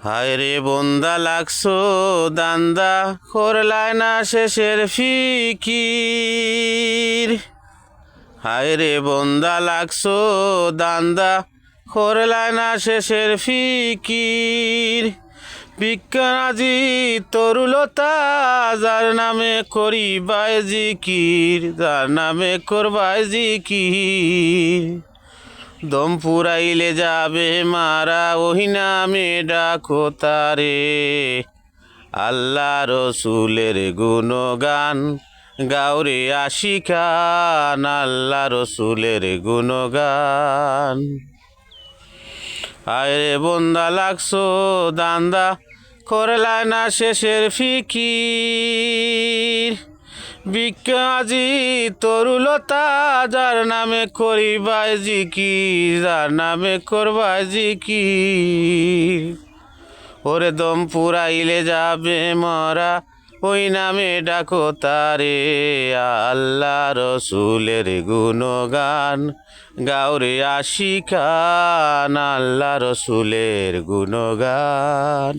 হায় রে বন্দা লাগছো দান্দা করলায় না শেষের ফিকির। হায় রে বন্দা লাগছো দান্দা করলায় না শেষের ফিকির। বিজ্ঞানাজি তরুলতা যার নামে করিবাই জিকির, যার নামে করবাই জিকির। দম ফুরাইলে যাবে মারা ওই নামে ডাকো তারে। আল্লাহ রসুলের গুণগান গাওরে আশিকান, আল্লাহ রসুলের গুণগান। আরে বন্দা লাগছো দান্দা করলায় না শেষের ফিকির। বিজ্ঞাজি তরুলতা যার নামে করিবাই জিকির, যার নামে করবাই জিকির। ওরে দম পুরাইলে যাবে মরা ওই নামে ডাকো তারে। আল্লাহ রসুলের গুণগান গাওরে আশিকান, আল্লাহ রসুলের গুণগান।